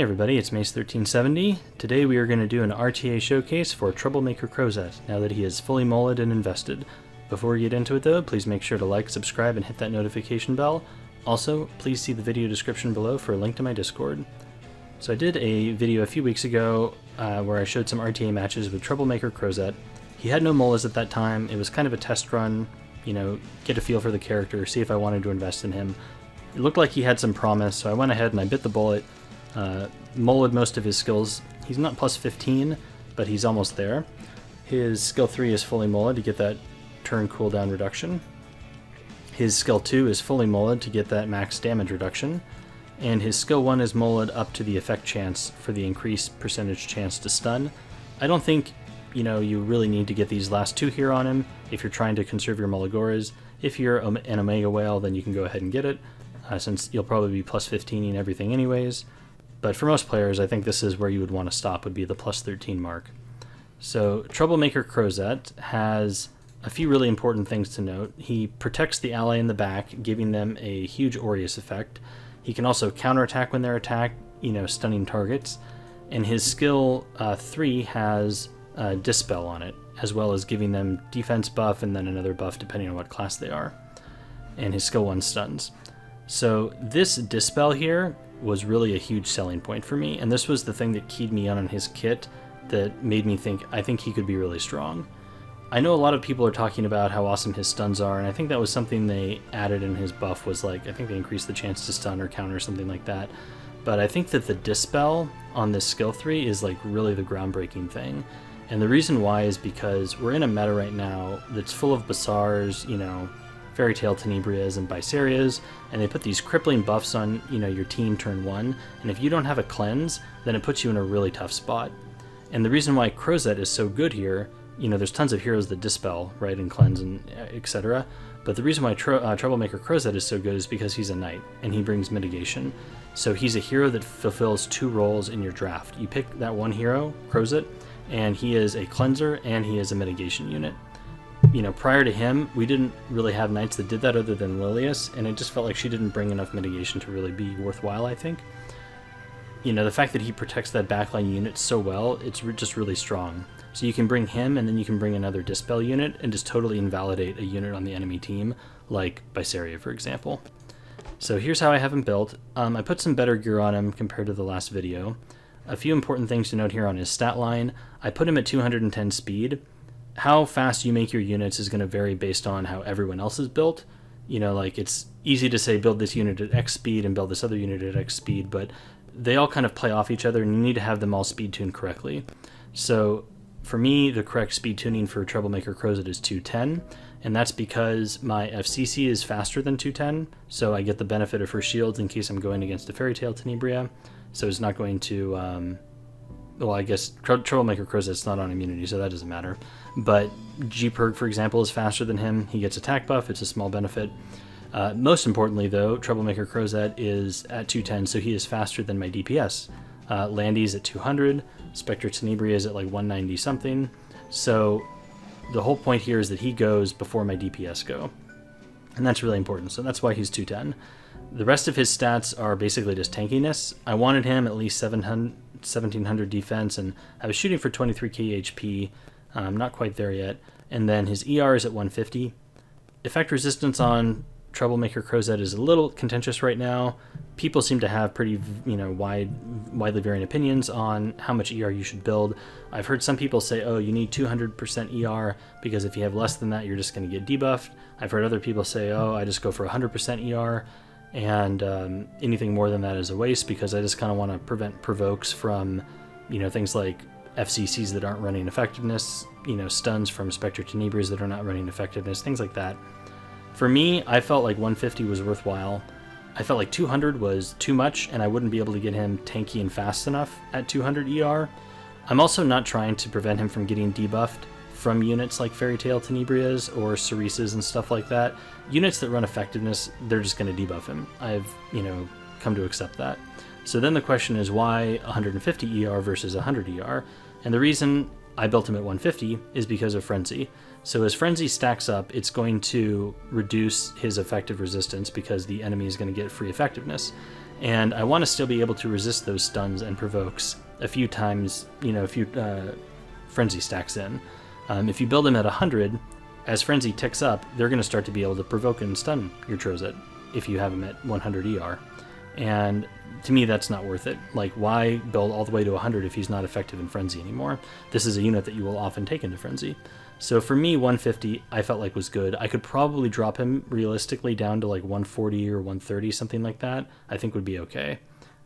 everybody, it's Mace1370. Today we are going to do an RTA showcase for Troublemaker Crozet, now that he is fully mulleted and invested. Before we get into it though, please make sure to like, subscribe, and hit that notification bell. Also, please see the video description below for a link to my Discord. So I did a video a few weeks ago where I showed some RTA matches with Troublemaker Crozet. He had no mullas at that time. It was kind of a test run, you know, get a feel for the character, see if I wanted to invest in him. It looked like he had some promise, so I went ahead and I bit the bullet. Mulleted most of his skills. He's not plus 15, but he's almost there. His skill 3 is fully mulleted to get that turn cooldown reduction. His skill 2 is fully mulleted to get that max damage reduction. And his skill 1 is mulleted up to the effect chance for the increased percentage chance to stun. I don't think, you know, you really need to get these last two here on him if you're trying to conserve your Mulligoras. If you're an Omega Whale, then you can go ahead and get it, since you'll probably be plus 15 in everything anyways. But for most players, I think this is where you would want to stop, would be the plus 13 mark. So Troublemaker Crozet has a few really important things to note. He protects the ally in the back, giving them a huge Aureus effect. He can also counterattack when they're attacked, you know, stunning targets. And his skill 3 has Dispel on it, as well as giving them defense buff and then another buff depending on what class they are. And his skill 1 stuns. So this Dispel here was really a huge selling point for me, and this was the thing that keyed me on his kit that made me think, I think he could be really strong. I know a lot of people are talking about how awesome his stuns are, and I think that was something they added in his buff, was like, I think they increased the chance to stun or counter or something like that. But I think that the Dispel on this skill 3 is like really the groundbreaking thing. And the reason why is because we're in a meta right now that's full of Basars, you know, Fairy Tail Tenebrias and Bicerias, and they put these crippling buffs on, you know, your team turn 1, and if you don't have a cleanse, then it puts you in a really tough spot. And the reason why Crozet is so good here, you know, there's tons of heroes that dispel, right, and cleanse and etc. But the reason why Troublemaker Crozet is so good is because he's a knight, and he brings mitigation. So he's a hero that fulfills 2 roles in your draft. You pick that one hero, Crozet, and he is a cleanser and he is a mitigation unit. You know, prior to him, we didn't really have knights that did that other than Lilius, and it just felt like she didn't bring enough mitigation to really be worthwhile, I think. You know, the fact that he protects that backline unit so well, it's just really strong. So you can bring him, and then you can bring another Dispel unit, and just totally invalidate a unit on the enemy team, like Biceria, for example. So here's how I have him built. I put some better gear on him compared to the last video. A few important things to note here on his stat line. I put him at 210 speed. How fast you make your units is going to vary based on how everyone else is built. You know, like, it's easy to say build this unit at X speed and build this other unit at X speed, but they all kind of play off each other, and you need to have them all speed tuned correctly. So for me, the correct speed tuning for Troublemaker Crozet is 210, and that's because my FCC is faster than 210, so I get the benefit of her shields in case I'm going against a Fairy Tail Tenebria, so it's not going to... well, I guess Troublemaker Crozet's not on immunity, so that doesn't matter. But G-Perg, for example, is faster than him. He gets attack buff. It's a small benefit. Most importantly, though, Troublemaker Crozet is at 210, so he is faster than my DPS. Landy's at 200. Spectre Tenebria is at like 190 something. So the whole point here is that he goes before my DPS go. And that's really important, so that's why he's 210. The rest of his stats are basically just tankiness. I wanted him at least 1700 defense, and I was shooting for 23k HP. I'm not quite there yet. And then his ER is at 150. Effect resistance on Troublemaker Crozet is a little contentious right now. People seem to have pretty, you know, widely varying opinions on how much ER you should build. I've heard some people say, oh, you need 200% ER because if you have less than that, you're just going to get debuffed. I've heard other people say, oh, I just go for 100% ER. And anything more than that is a waste because I just kind of want to prevent provokes from, you know, things like FCCs that aren't running effectiveness, you know, stuns from Spectre Tenebrias that are not running effectiveness, things like that. For me, I felt like 150 was worthwhile. I felt like 200 was too much, and I wouldn't be able to get him tanky and fast enough at 200 ER. I'm also not trying to prevent him from getting debuffed from units like Fairy Tail Tenebrias or Cereses and stuff like that. Units that run effectiveness, they're just going to debuff him. I've, you know, come to accept that. So then the question is, why 150 ER versus 100 ER? And the reason I built him at 150 is because of Frenzy. So as Frenzy stacks up, it's going to reduce his effective resistance because the enemy is going to get free effectiveness. And I want to still be able to resist those stuns and provokes a few times, a few Frenzy stacks in. If you build them at 100, as Frenzy ticks up, they're going to start to be able to provoke and stun your Crozet if you have them at 100 ER. And to me, that's not worth it. Like, why build all the way to 100 if he's not effective in Frenzy anymore? This is a unit that you will often take into Frenzy. So for me, 150 I felt like was good. I could probably drop him realistically down to like 140 or 130, something like that. I think would be okay.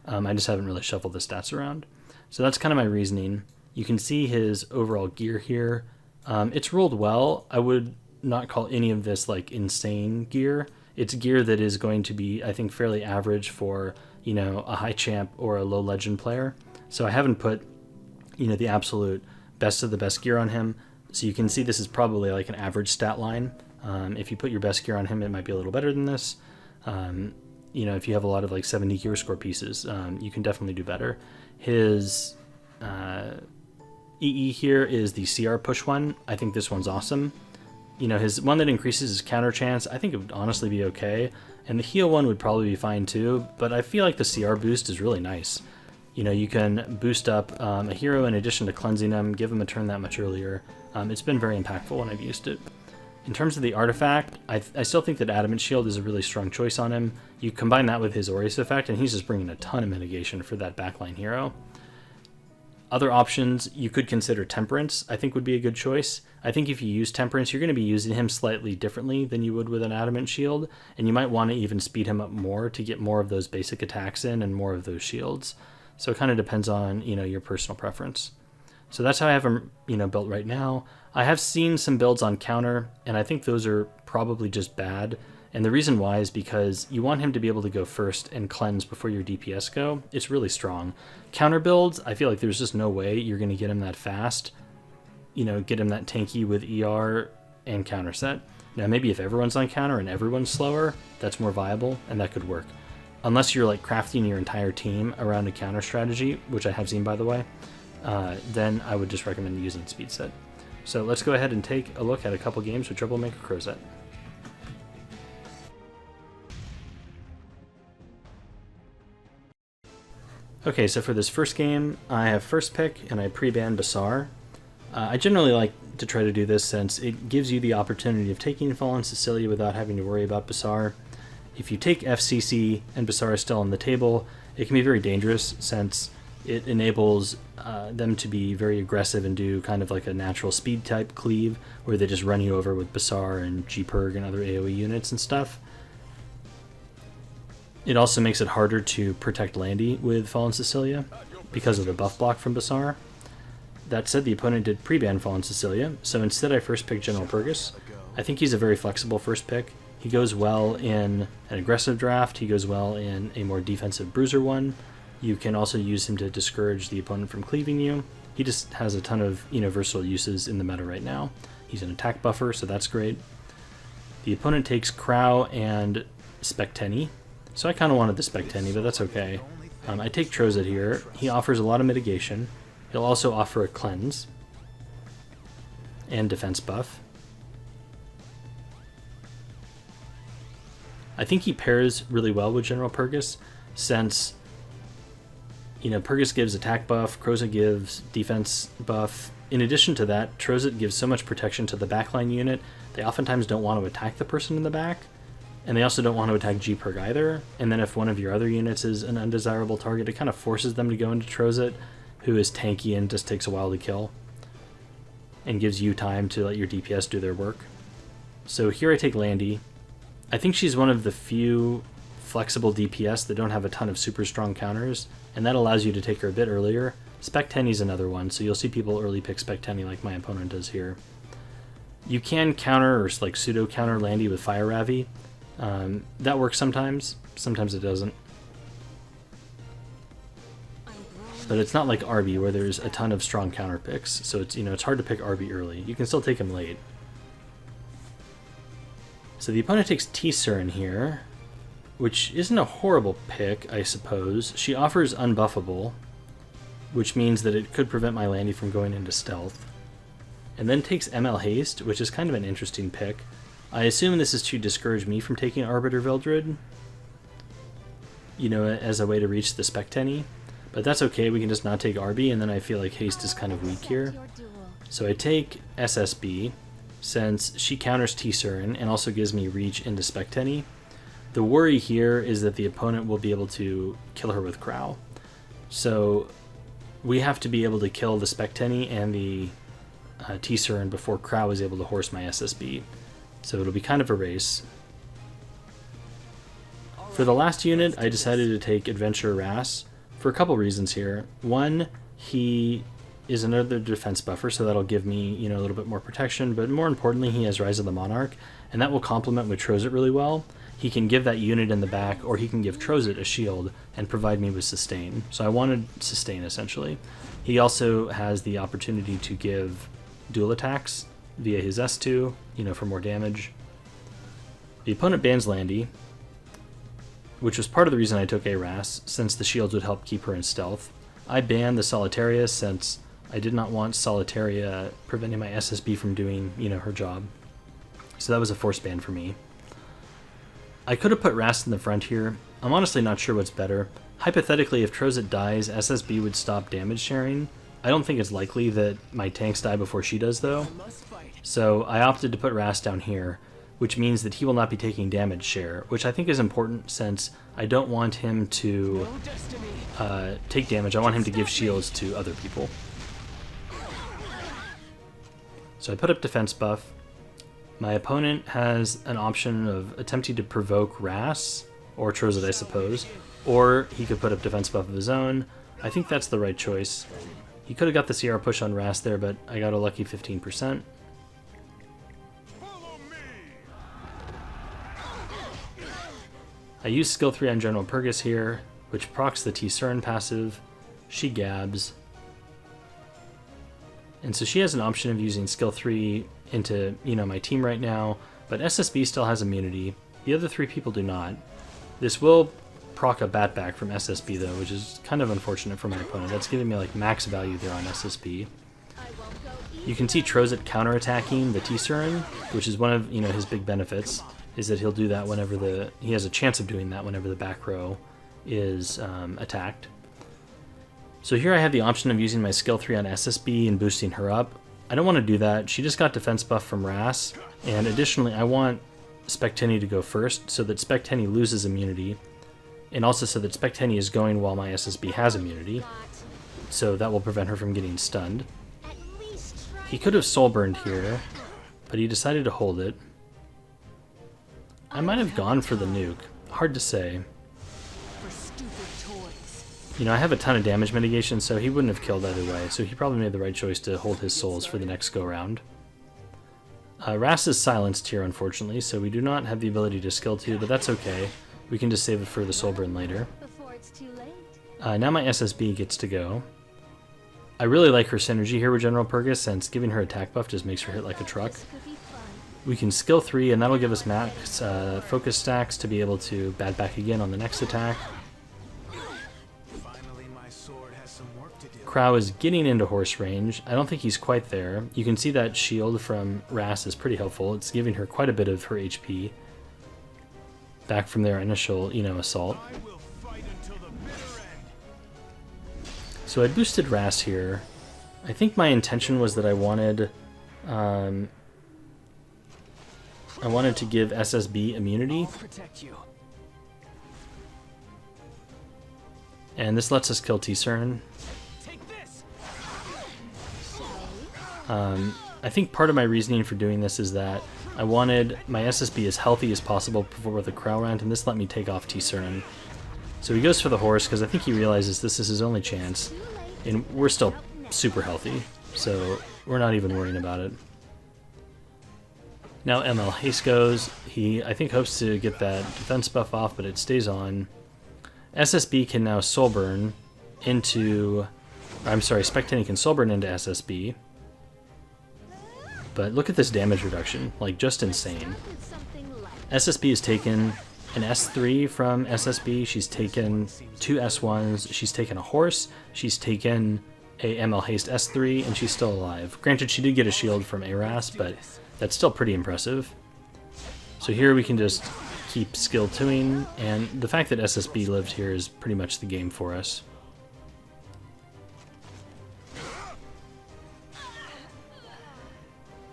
I just haven't really shuffled the stats around. So that's kind of my reasoning. You can see his overall gear here. It's rolled well. I would not call any of this like insane gear. It's gear that is going to be, I think, fairly average for, a high champ or a low legend player. So I haven't put, the absolute best of the best gear on him. So you can see this is probably like an average stat line. If you put your best gear on him, it might be a little better than this. If you have a lot of like 70 gear score pieces, you can definitely do better. His EE here is the CR push one. I think this one's awesome. His one that increases his counter chance, I think it would honestly be okay. And the heal one would probably be fine too, but I feel like the CR boost is really nice. You can boost up a hero in addition to cleansing them, give him a turn that much earlier. It's been very impactful when I've used it. In terms of the artifact, I still think that Adamant Shield is a really strong choice on him. You combine that with his Aureus effect, and he's just bringing a ton of mitigation for that backline hero. Other options, you could consider Temperance, I think would be a good choice. I think if you use Temperance, you're going to be using him slightly differently than you would with an Adamant Shield, and you might want to even speed him up more to get more of those basic attacks in and more of those shields. So it kind of depends on, your personal preference. So that's how I have him, built right now. I have seen some builds on counter, and I think those are probably just bad. And the reason why is because you want him to be able to go first and cleanse before your DPS go. It's really strong. Counter builds, I feel like there's just no way you're going to get him that fast. Get him that tanky with ER and counter set. Now maybe if everyone's on counter and everyone's slower, that's more viable, and that could work. Unless you're like crafting your entire team around a counter strategy, which I have seen by the way, then I would just recommend using speed set. So let's go ahead and take a look at a couple games with Troublemaker Crozet. Okay, so for this first game, I have first pick and I pre-ban Basar. I generally like to try to do this since it gives you the opportunity of taking Fallen Cecilia without having to worry about Basar. If you take FCC and Basar is still on the table, it can be very dangerous since it enables them to be very aggressive and do kind of like a natural speed type cleave where they just run you over with Basar and G-Perg and other AoE units and stuff. It also makes it harder to protect Landy with Fallen Cecilia because of the buff block from Basar. That said, the opponent did pre-ban Fallen Cecilia, so instead I first picked General Purgus. I think he's a very flexible first pick. He goes well in an aggressive draft, he goes well in a more defensive bruiser one. You can also use him to discourage the opponent from cleaving you. He just has a ton of versatile uses in the meta right now. He's an attack buffer, so that's great. The opponent takes Crow and Spectenny. So I kind of wanted the Spectenny, but that's okay. I take Crozet here. He offers a lot of mitigation. He'll also offer a cleanse and defense buff. I think he pairs really well with General Purgus since, Purgus gives attack buff, Crozet gives defense buff. In addition to that, Crozet gives so much protection to the backline unit, they oftentimes don't want to attack the person in the back. And they also don't want to attack G-Perg either. And then if one of your other units is an undesirable target, it kind of forces them to go into Crozet, who is tanky and just takes a while to kill. And gives you time to let your DPS do their work. So here I take Landy. I think she's one of the few flexible DPS that don't have a ton of super strong counters, and that allows you to take her a bit earlier. Spectenny's another one, so you'll see people early pick Spectenny like my opponent does here. You can counter or like pseudo counter Landy with Fire Ravi. That works sometimes it doesn't. But it's not like Arby where there's a ton of strong counter picks, so it's it's hard to pick Arby early. You can still take him late. So the opponent takes T-Surin here, which isn't a horrible pick, I suppose. She offers Unbuffable, which means that it could prevent my Landy from going into stealth. And then takes ML Haste, which is kind of an interesting pick. I assume this is to discourage me from taking Arbiter Vildred. you know, as a way to reach the Spectenny. But that's okay, we can just not take RB, and then I feel like haste is kind of weak here. So I take SSB, since she counters T-Surin and also gives me reach into Spectenny. The worry here is that the opponent will be able to kill her with Crow. So we have to be able to kill the Spectenny and the T-Surin before Crow is able to horse my SSB. So it'll be kind of a race. For the last unit, I decided to take Adventurer Ras for a couple reasons here. One, he is another defense buffer, so that'll give me, you know, a little bit more protection, but more importantly, he has Rise of the Monarch, and that will complement with Crozet really well. He can give that unit in the back, or he can give Crozet a shield and provide me with sustain. So I wanted sustain, essentially. He also has the opportunity to give dual attacks via his S2, you know, for more damage. The opponent bans Landy, which was part of the reason I took Ras, since the shields would help keep her in stealth. I banned the Solitaria since I did not want Solitaria preventing my SSB from doing, you know, her job. So that was a forced ban for me. I could have put Ras in the front here. I'm honestly not sure what's better. Hypothetically, if Crozet dies, SSB would stop damage sharing. I don't think it's likely that my tanks die before she does, though. So I opted to put Ras down here, which means that he will not be taking damage share, which I think is important since I don't want him to take damage. I want him to give shields to other people. So I put up defense buff. My opponent has an option of attempting to provoke Ras, or Crozet, I suppose, or he could put up defense buff of his own. I think that's the right choice. He could have got the CR push on Ras there, but I got a lucky 15%. I use skill 3 on General Purgus here, which procs the T-Surin passive. She gabs. And so she has an option of using skill 3 into, you know, my team right now, but SSB still has immunity. The other 3 people do not. This will proc a Batback from SSB though, which is kind of unfortunate for my opponent. That's giving me like max value there on SSB. You can see Crozet counterattacking the T-Surin, which is one of, you know, his big benefits, is that he'll do that whenever he has a chance of doing that whenever the back row is attacked. So here I have the option of using my skill 3 on SSB and boosting her up. I don't want to do that. She just got defense buff from Ras, and additionally I want Spectenny to go first so that Spectenny loses immunity, and also so that Spectenny is going while my SSB has immunity, so that will prevent her from getting stunned. He could have soul burned here, but he decided to hold it. I might have gone for the nuke. Hard to say. You know, I have a ton of damage mitigation, so he wouldn't have killed either way, so he probably made the right choice to hold his souls for the next go-round. Ras is silenced here, unfortunately, so we do not have the ability to skill 2, but that's okay. We can just save it for the soul burn later. Now my SSB gets to go. I really like her synergy here with General Purgus, since giving her attack buff just makes her hit like a truck. We can skill 3, and that'll give us max focus stacks to be able to bat back again on the next attack. Crow is getting into horse range. I don't think he's quite there. You can see that shield from Ras is pretty helpful. It's giving her quite a bit of her HP back from their initial, you know, assault. So I boosted Ras here. I think my intention was that I wanted to give SSB immunity. And this lets us kill T-Surin. I think part of my reasoning for doing this is that I wanted my SSB as healthy as possible before the Crow round, and this let me take off T-Surin. So he goes for the horse because I think he realizes this is his only chance, and we're still super healthy, so we're not even worrying about it. Now ML Haste goes. He, I think, hopes to get that defense buff off, but it stays on. SSB can now soul burn into... I'm sorry, Spectenny can soul burn into SSB. But look at this damage reduction, like just insane. SSB has taken an S3 from SSB, she's taken 2 S1s, she's taken a horse, she's taken a ML Haste S3, and she's still alive. Granted, she did get a shield from Ras, but that's still pretty impressive. So here we can just keep skill 2ing, and the fact that SSB lived here is pretty much the game for us.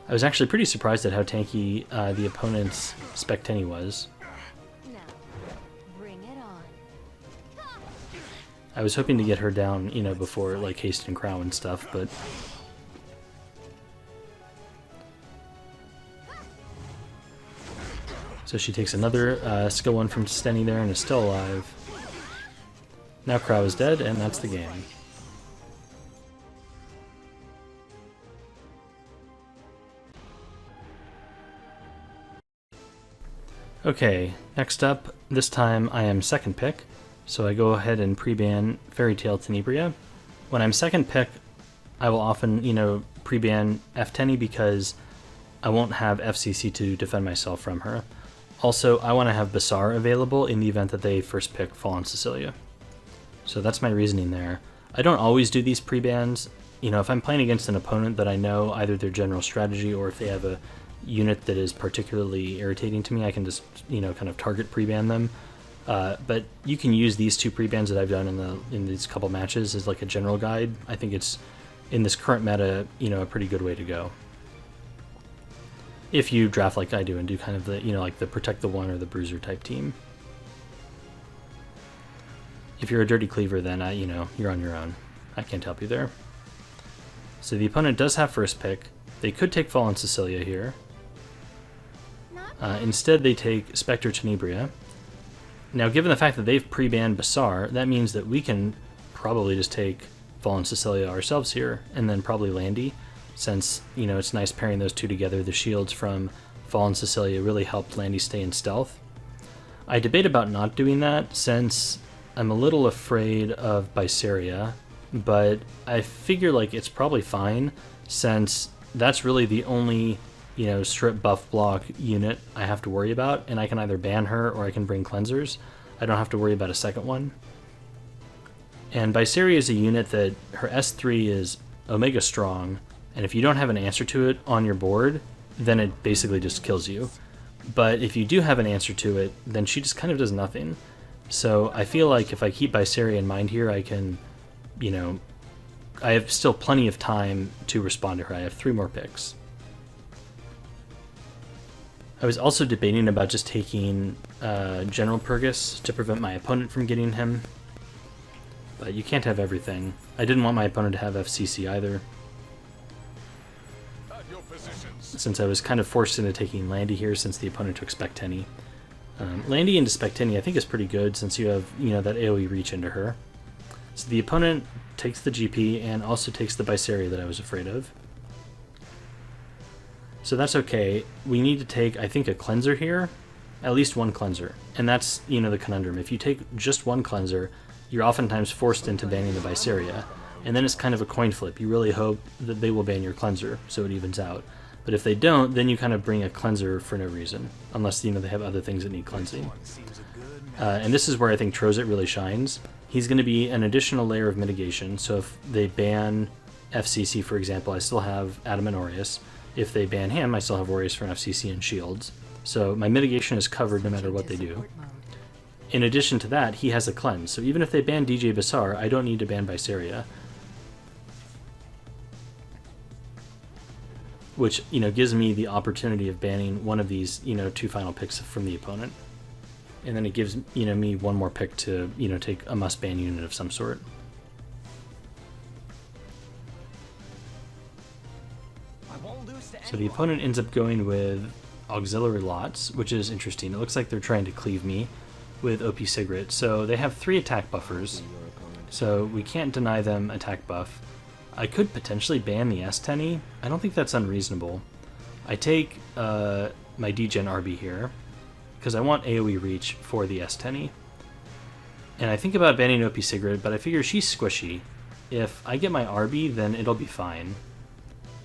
I was actually pretty surprised at how tanky the opponent's Spectenny was. I was hoping to get her down, you know, before like haste and crow and stuff, but so she takes another skill 1 from Stenny there and is still alive. Now Crow is dead, and that's the game. Okay, next up, this time I am second pick, so I go ahead and pre-ban Fairy Tail Tenebria. When I'm second pick, I will often, you know, pre-ban F-Tenny because I won't have FCC to defend myself from her. Also, I want to have Bassar available in the event that they first pick Fallen Cecilia. So that's my reasoning there. I don't always do these pre-bans. You know, if I'm playing against an opponent that I know either their general strategy or if they have a unit that is particularly irritating to me, I can just, you know, kind of target pre-ban them. But you can use these 2 pre-bans that I've done in these couple matches as like a general guide. I think it's, in this current meta, you know, a pretty good way to go. If you draft like I do and do kind of the, you know, like the Protect the One or the Bruiser type team. If you're a Dirty Cleaver, then, you know, you're on your own. I can't help you there. So the opponent does have first pick. They could take Fallen Cecilia here. Instead, they take Spectre Tenebria. Now, given the fact that they've pre-banned Bassar, that means that we can probably just take Fallen Cecilia ourselves here, and then probably Landy, since, you know, it's nice pairing those 2 together. The shields from Fallen Cecilia really helped Landy stay in stealth. I debate about not doing that, since I'm a little afraid of Biceria, but I figure like it's probably fine, since that's really the only, you know, strip buff block unit I have to worry about, and I can either ban her or I can bring cleansers. I don't have to worry about a second one. And Biceria is a unit that her S3 is Omega Strong, and if you don't have an answer to it on your board, then it basically just kills you. But if you do have an answer to it, then she just kind of does nothing. So I feel like if I keep Biceria in mind here, I can, you know, I have still plenty of time to respond to her. I have 3 more picks. I was also debating about just taking General Purgus to prevent my opponent from getting him, but you can't have everything. I didn't want my opponent to have FCC either, since I was kind of forced into taking Landy here since the opponent took Spectenny. Landy into Spectenny I think is pretty good since you have, you know, that AoE reach into her. So the opponent takes the GP and also takes the Biceria that I was afraid of. So that's okay. We need to take, I think, a cleanser here. At least 1 cleanser. And that's, you know, the conundrum. If you take just 1 cleanser, you're oftentimes forced into banning the Biceria. And then it's kind of a coin flip. You really hope that they will ban your cleanser, so it evens out. But if they don't, then you kind of bring a cleanser for no reason. Unless, you know, they have other things that need cleansing. And this is where I think Crozet really shines. He's going to be an additional layer of mitigation. So if they ban FCC, for example, I still have Adam and Aureus. If they ban him, I still have Aureus for FCC and shields. So my mitigation is covered no matter what they do. In addition to that, he has a cleanse. So even if they ban DJ Bassar, I don't need to ban Biceria. Which, you know, gives me the opportunity of banning one of these, you know, 2 final picks from the opponent. And then it gives, you know, me 1 more pick to, you know, take a must-ban unit of some sort. So the opponent ends up going with Auxiliary Lots, which is interesting. It looks like they're trying to cleave me with OP Sigrid. So they have 3 attack buffers, so we can't deny them attack buff. I could potentially ban the S-Tenny. I don't think that's unreasonable. I take my Degen RB here, because I want AoE reach for the S-Tenny. And I think about banning OP Sigrid, but I figure she's squishy. If I get my RB, then it'll be fine.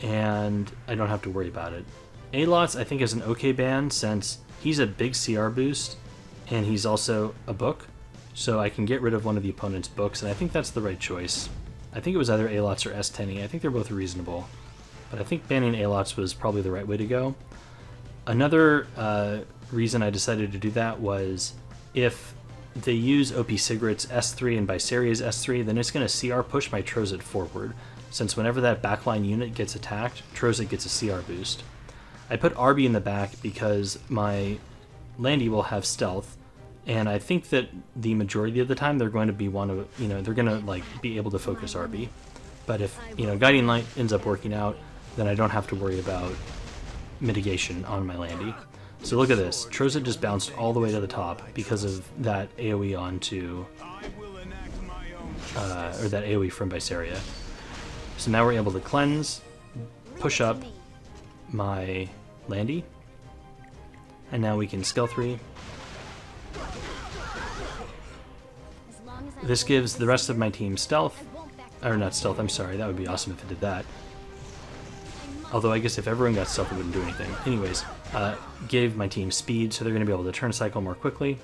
And I don't have to worry about it. A-Lots I think is an okay ban since he's a big CR boost and he's also a book, so I can get rid of one of the opponent's books, and I think that's the right choice. I think it was either A-Lots or S-Tenny. I think they're both reasonable, but I think banning A-Lots was probably the right way to go. Another reason I decided to do that was if they use OP Sigrit's S3 and Byseria's S3, then it's going to CR push my Crozet forward, since whenever that backline unit gets attacked, Crozet gets a CR boost. I put RB in the back because my Landy will have stealth, and I think that the majority of the time they're going to be they're going to like be able to focus RB. But if, Guiding Light ends up working out, then I don't have to worry about mitigation on my Landy. So look at this. Crozet just bounced all the way to the top because of that AoE onto, or that AoE from Byseria. So now we're able to cleanse, push up my Landy, and now we can skill 3. This gives the rest of my team stealth, or not stealth, I'm sorry, that would be awesome if it did that. Although I guess if everyone got stealth it wouldn't do anything. Anyways, gave my team speed, so they're going to be able to turn cycle more quickly.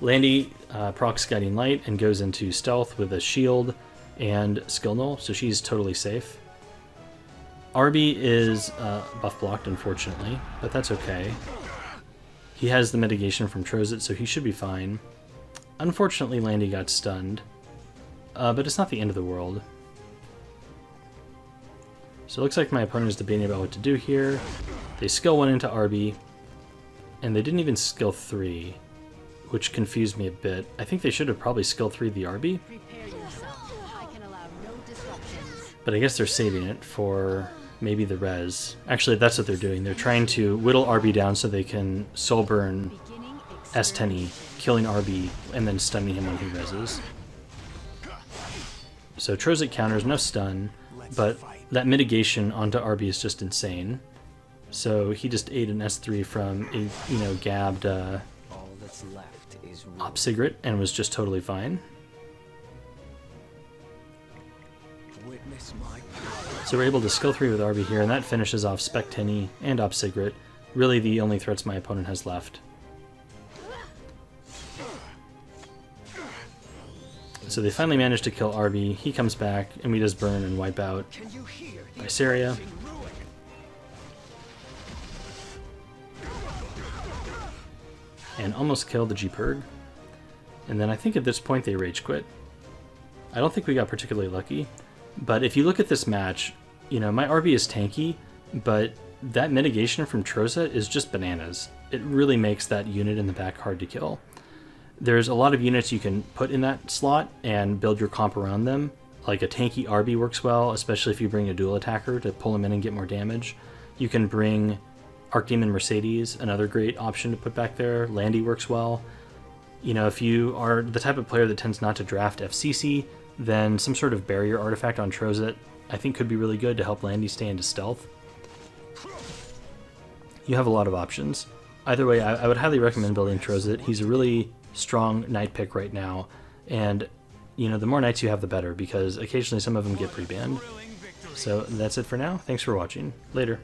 Landy procs Guiding Light and goes into stealth with a shield and skill null, so she's totally safe. RB is buff blocked, unfortunately, but that's okay. He has the mitigation from Crozet, so he should be fine. Unfortunately, Landy got stunned, but it's not the end of the world. So it looks like my opponent is debating about what to do here. They skill 1 into RB, and they didn't even skill 3, which confused me a bit. I think they should have probably skill 3'd the RB. But I guess they're saving it for maybe the res. Actually, that's what they're doing. They're trying to whittle RB down so they can soul burn S10E, killing RB, and then stunning him when he reses. So Crozet counters, no stun, but that mitigation onto RB is just insane. So he just ate an S3 from a, gabbed Op Sigrit and was just totally fine. So we're able to skill 3 with RB here, and that finishes off Spec 10E and Op Sigrit. Really the only threats my opponent has left. So they finally managed to kill RB, he comes back, and we just burn and wipe out Byseria. And almost killed the G-Purg. And then I think at this point they rage quit. I don't think we got particularly lucky, but if you look at this match, my RB is tanky, but that mitigation from Crozet is just bananas. It really makes that unit in the back hard to kill. There's a lot of units you can put in that slot and build your comp around them. Like a tanky RB works well, especially if you bring a dual attacker to pull him in and get more damage. You can bring Archdemon Mercedes, another great option to put back there. Landy works well. If you are the type of player that tends not to draft FCC, then some sort of barrier artifact on Crozet I think could be really good to help Landy stay into stealth. You have a lot of options. Either way, I would highly recommend building Crozet. He's a really strong knight pick right now, and the more knights you have the better, because occasionally some of them get pre-banned. So that's it for now. Thanks for watching. Later.